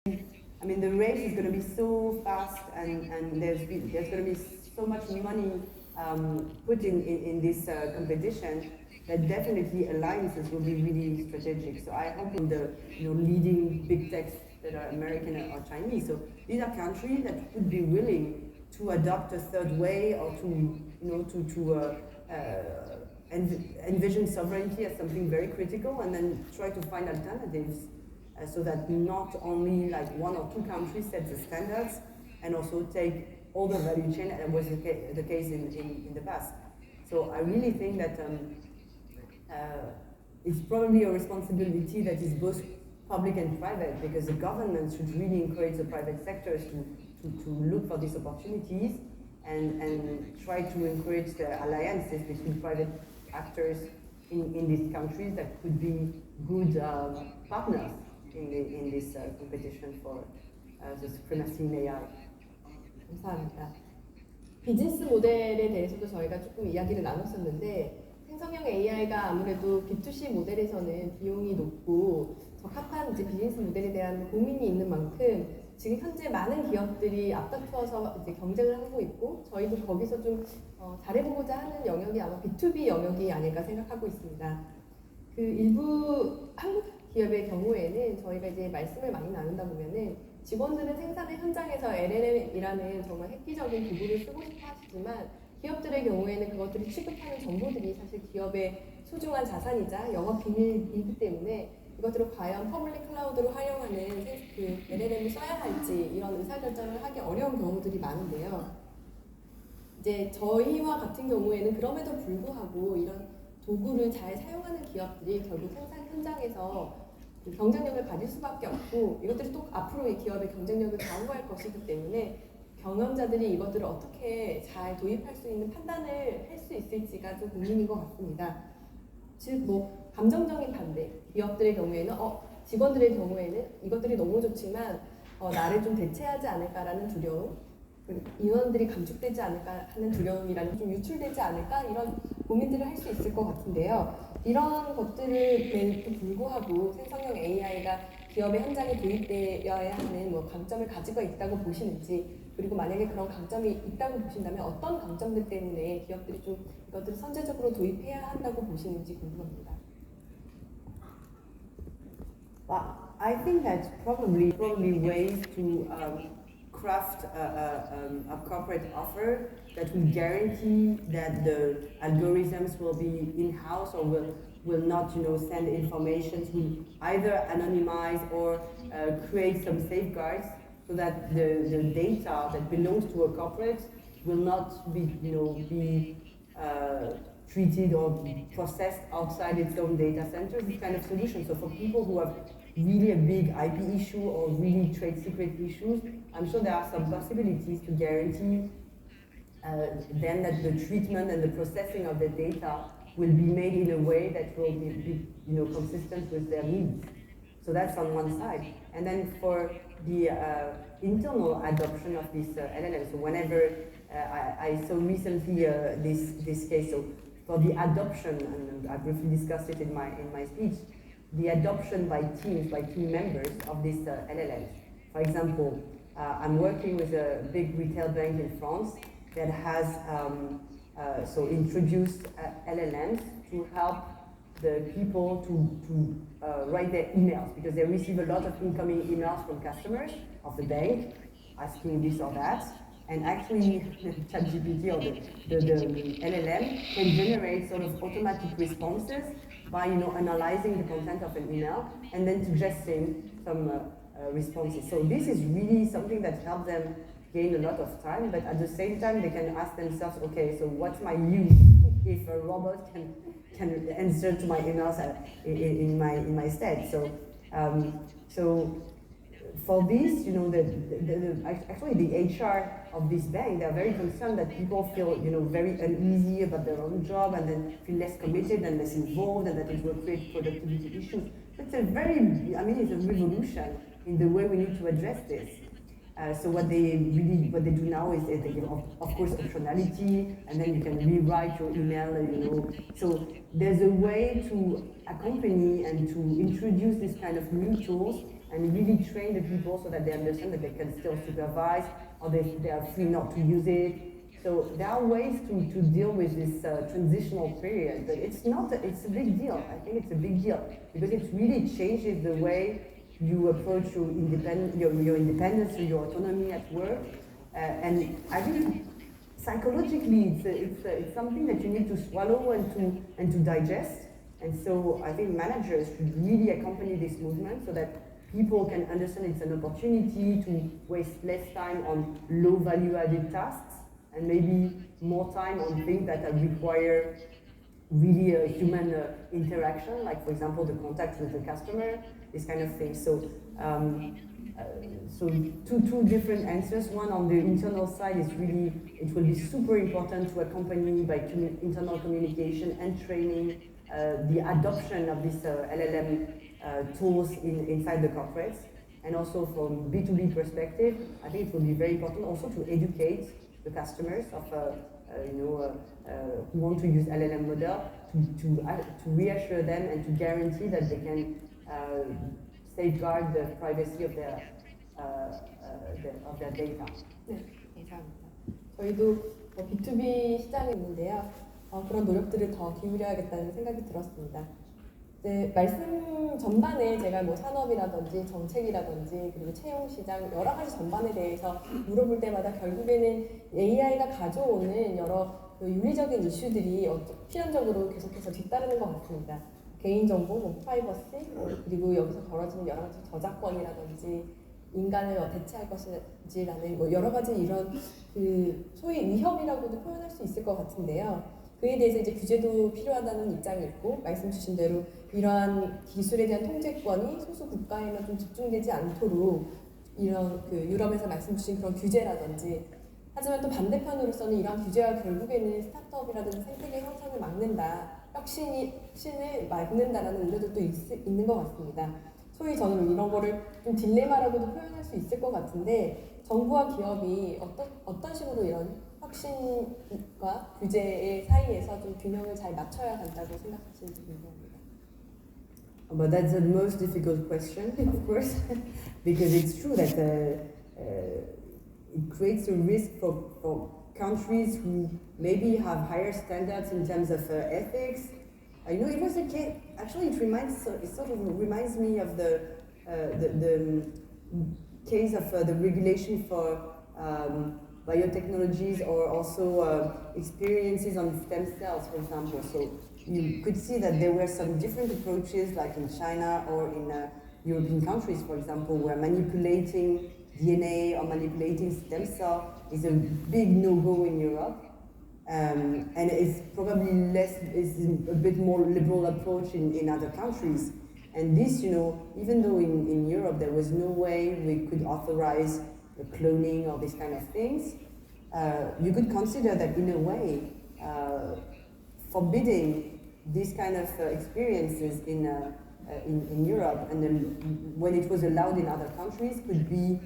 I mean, the race is going to be so fast, and there's going to be so much money put in this competition that definitely alliances will be really strategic. So I hope in the leading big techs that are American or Chinese. So these are countries that would be willing to adopt a third way, or to envision sovereignty as something very critical, and then try to find alternatives. So that not only like one or two countries set the standards, and also take all the value chain, as was the case in the past. So I really think that it's probably a responsibility that is both public and private, because the government should really encourage the private sectors to look for these opportunities, and try to encourage the alliances between private actors in these countries that could be good partners in this competition for the supremacy in AI. 감사합니다. 비즈니스 모델에 대해서도 저희가 조금 이야기를 나눴었는데, 생성형 AI가 아무래도 B2C 모델에서는 비용이 높고 적합한 이제 비즈니스 모델에 대한 고민이 있는 만큼 지금 현재 많은 기업들이 앞다투어서 이제 경쟁을 하고 있고, 저희도 거기서 좀 잘해보고자 하는 영역이 아마 B2B 영역이 아닐까 생각하고 있습니다. 그 일부 한국 기업의 경우에는 저희가 이제 말씀을 많이 나눈다 보면은 직원들은 생산의 현장에서 LLM이라는 정말 획기적인 도구를 쓰고 싶어 하시지만, 기업들의 경우에는 그것들이 취급하는 정보들이 사실 기업의 소중한 자산이자 영업 비밀이기 때문에 이것들을 과연 퍼블릭 클라우드로 활용하는 그 LLM을 써야 할지 이런 의사결정을 하기 어려운 경우들이 많은데요. 이제 저희와 같은 경우에는 그럼에도 불구하고 이런 도구를 잘 사용하는 기업들이 결국 생산 현장에서 그 경쟁력을 가질 수밖에 없고, 이것들이 또 앞으로 이 기업의 경쟁력을 좌우할 것이기 때문에 경영자들이 이것들을 어떻게 잘 도입할 수 있는 판단을 할 수 있을지가 좀 고민인 것 같습니다. 즉 감정적인 반대, 기업들의 경우에는 직원들의 경우에는 이것들이 너무 좋지만 나를 좀 대체하지 않을까라는 두려움, 인원들이 감축되지 않을까 하는 두려움이라는 좀 유출되지 않을까, 이런 고민들을 할 수 있을 것 같은데요. 이런 것들에도 불구하고 생성형 AI가 기업의 현장에 도입되어야 하는 강점을 가지고 있다고 보시는지, 그리고 만약에 그런 강점이 있다고 보신다면 어떤 강점들 때문에 기업들이 좀 이것들을 선제적으로 도입해야 한다고 보시는지 궁금합니다. Well, I think that's probably ways to craft a corporate offer that will guarantee that the algorithms will be in-house, or will not send information, will either anonymize or create some safeguards, so that the data that belongs to a corporate will not be treated or processed outside its own data centers. This kind of solution. So for people who have really a big IP issue or really trade secret issues, I'm sure there are some possibilities to guarantee then that the treatment and the processing of the data will be made in a way that will be consistent with their needs. So that's on one side. And then for the internal adoption of this LLM, so whenever I saw recently this case, so for the adoption, and I briefly discussed it in my speech, the adoption by teams, by team members of this LLM. For example, I'm working with a big retail bank in France that has introduced LLMs to help the people to write their emails, because they receive a lot of incoming emails from customers of the bank asking this or that, and actually ChatGPT or the LLM can generate sort of automatic responses by analyzing the content of an email and then suggesting some responses. So this is really something that helps them gain a lot of time, but at the same time they can ask themselves, okay, so what's my use if a robot can answer to my emails in my stead? So for this, actually the HR of this bank, they're very concerned that people feel very uneasy about their own job, and then feel less committed and less involved, and that it will create productivity issues. It's a revolution in the way we need to address this. So what they do now is they give, of course, optionality, and then you can rewrite your email, So there's a way to accompany and to introduce this kind of new tools and really train the people so that they understand that they can still supervise, or they are free not to use it. So there are ways to deal with this transitional period, but it's a big deal. I think it's a big deal because it really changes the way you approach your independence or your autonomy at work. And I think psychologically it's something that you need to swallow and to digest. And so I think managers should really accompany this movement so that people can understand it's an opportunity to waste less time on low value added tasks and maybe more time on things that require really a human interaction, like for example the contact with the customer, this kind of thing. So, so two different answers. One on the internal side is really, it will be super important to accompany by internal communication and training the adoption of this LLM tools inside the corporates. And also from B2B perspective, I think it will be very important also to educate the customers of who want to use LLM model to reassure them and to guarantee that they can safeguard the privacy of their data. 네, 감사합니다. 저희도 B2B 시장에 있는데요. 그런 노력들을 더 기울여야겠다는 생각이 들었습니다. 네, 말씀 전반에 제가 뭐 산업이라든지 정책이라든지 그리고 채용 시장 여러 가지 전반에 대해서 물어볼 때마다 결국에는 AI가 가져오는 여러 윤리적인 이슈들이 필연적으로 계속해서 뒤따르는 것 같습니다. 개인정보, 뭐 프라이버시, 그리고 여기서 벌어지는 여러 가지 저작권이라든지 인간을 대체할 것인지라는 뭐 여러 가지 이런 그 소위 위협이라고도 표현할 수 있을 것 같은데요. 그에 대해서 이제 규제도 필요하다는 입장이 있고, 말씀 주신 대로 이러한 기술에 대한 통제권이 소수 국가에만 좀 집중되지 않도록 이런 그 유럽에서 말씀 주신 그런 규제라든지, 하지만 또 반대편으로서는 이러한 규제가 결국에는 스타트업이라든지 생태계 형성을 막는다, 혁신을 막는다라는 우려도 또 있는 것 같습니다. 소위 저는 이런 거를 좀 딜레마라고도 표현할 수 있을 것 같은데, 정부와 기업이 어떤 식으로 이런 혁신과 규제의 사이에서 좀 균형을 잘 맞춰야 한다고 생각하시는지 궁금합니다. But that's the most difficult question, of course, because it's true that it creates a risk for countries who maybe have higher standards in terms of ethics. It was a case. Actually, it sort of reminds me of the case of the regulation for biotechnologies, or also experiences on stem cells, for example. So you could see that there were some different approaches, like in China or in European countries, for example, where manipulating DNA or manipulating stem cell is a big no-go in Europe. And it's probably is a bit more liberal approach in other countries. And this, even though in Europe there was no way we could authorize the cloning or these kind of things, you could consider that in a way forbidding these kind of experiences in Europe, and then when it was allowed in other countries, could be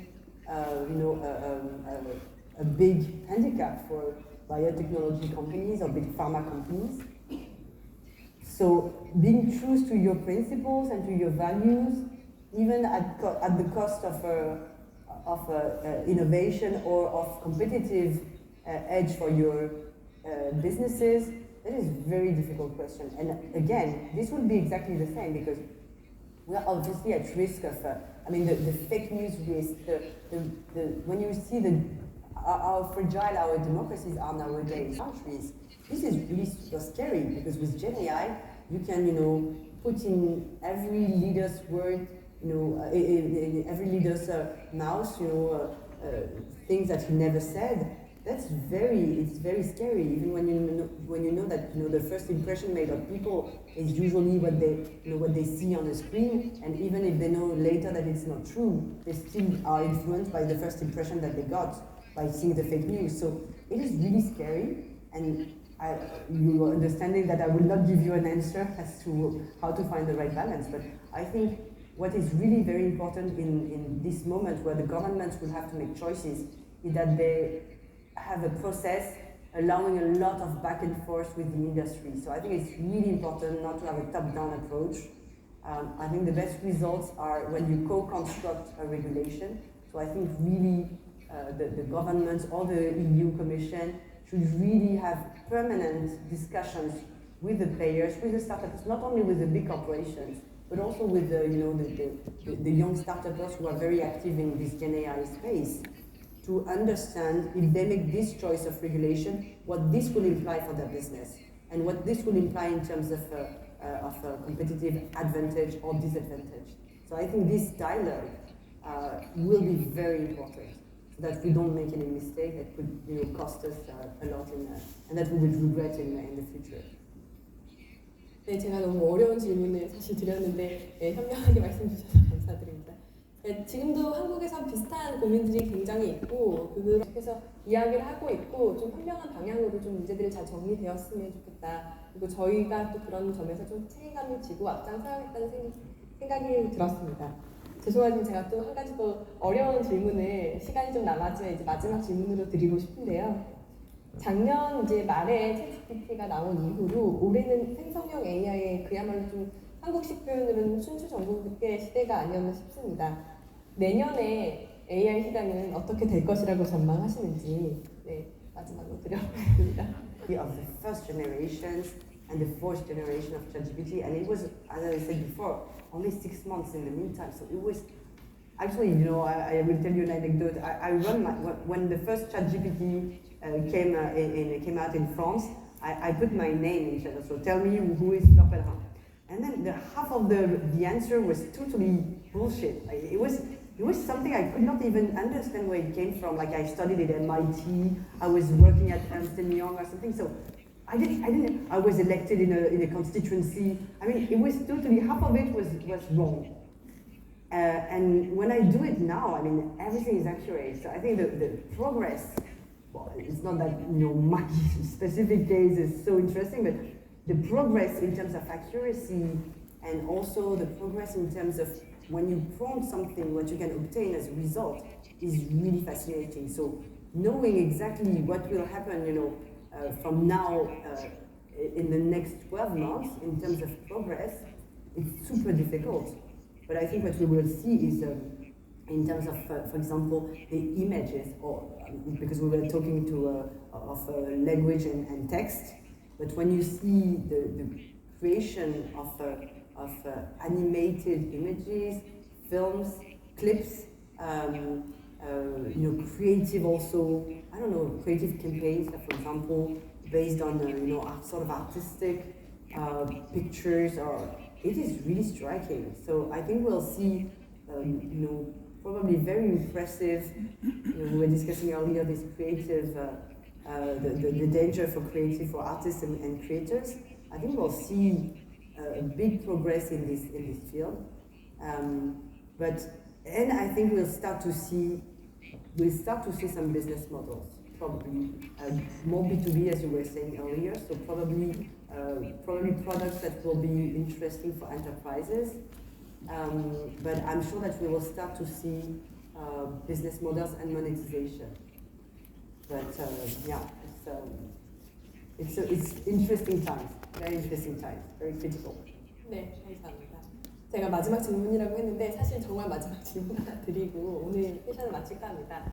a big handicap for biotechnology companies or big pharma companies. So being true to your principles and to your values, even at the cost of innovation or of competitive edge for your businesses, that is a very difficult question. And again, this would be exactly the same, because we are obviously at risk of, the fake news risk, when you see how fragile our democracies are nowadays in countries, this is really super scary, because with Gen AI, you can, put in every leader's word, in every leader's mouth, things that he never said. It's very scary, even when you know that the first impression made of people is usually what they see on the screen, and even if they know later that it's not true, they still are influenced by the first impression that they got by seeing the fake news. So it is really scary, and you are understanding that I will not give you an answer as to how to find the right balance. But I think what is really very important in this moment, where the governments will have to make choices, is that they have a process allowing a lot of back and forth with the industry. So I think it's really important not to have a top-down approach, I think the best results are when you co-construct a regulation. So I think really the governments or the EU Commission should really have permanent discussions with the players, with the startups, not only with the big corporations, but also with the young startups who are very active in this Gen AI space, to understand if they make this choice of regulation, what this will imply for their business, and what this will imply in terms of competitive advantage or disadvantage. So I think this dialogue will be very important, so that we don't make any mistake that could cost us a lot and that we would regret in the future. 네, 제가 너무 어려운 질문을 사실 드렸는데 현명하게 말씀 주셔서 감사드립니다. 네, 지금도 한국에서 비슷한 고민들이 굉장히 있고 그래서 이야기를 하고 있고 좀 현명한 방향으로 좀 문제들이 잘 정리되었으면 좋겠다. 그리고 저희가 또 그런 점에서 좀 책임감을 지고 앞장서야겠다는 생각이 들었습니다. 죄송하지만 제가 또 한 가지 더 어려운 질문을 시간이 좀 남았지만 이제 마지막 질문으로 드리고 싶은데요. 작년 이제 말에 챗GPT가 나온 이후로 올해는 생성형 AI의 그야말로 좀 한국식 표현으로는 순수 전공급의 시대가 아니었나 싶습니다. 내년에 AI 시장은 어떻게 될 것이라고 전망하시는지 마지막으로 드려보겠습니다. Of the first generations and the fourth generation of ChatGPT, and it was, as I said before, only 6 months in the meantime. So it was actually, I will tell you an anecdote. I run when the first ChatGPT came out in France. I put my name in chat. So tell me who is Fleur Pellerin. And then half of the answer was totally bullshit. It was something I could not even understand where it came from. Like I studied at MIT, I was working at Ernst & Young or something. So I was elected in a constituency. I mean, it was totally, half of it was wrong. And when I do it now, I mean, everything is accurate. So I think the progress, well, it's not that my specific case is so interesting, but the progress in terms of accuracy and also the progress in terms of when you prompt something, what you can obtain as a result is really fascinating. So knowing exactly what will happen, from now in the next 12 months in terms of progress, it's super difficult. But I think what we will see is in terms of, for example, the images, or because we were talking of language and text, but when you see the creation of animated images, films, clips, creative also, creative campaigns, for example, based on sort of artistic pictures, it is really striking. So I think we'll see, probably very impressive. We were discussing earlier this creative, the danger for artists and creators. I think we'll see a big progress in this field. And I think we'll start to see some business models, probably more B2B, as you were saying earlier. So probably products that will be interesting for enterprises. But I'm sure that we will start to see business models and monetization. But it's interesting times, very interesting times, very critical. 네, 감사합니다. 제가 마지막 질문이라고 했는데 사실 정말 마지막 질문 하나 드리고 오늘 세션을 마칠까 합니다.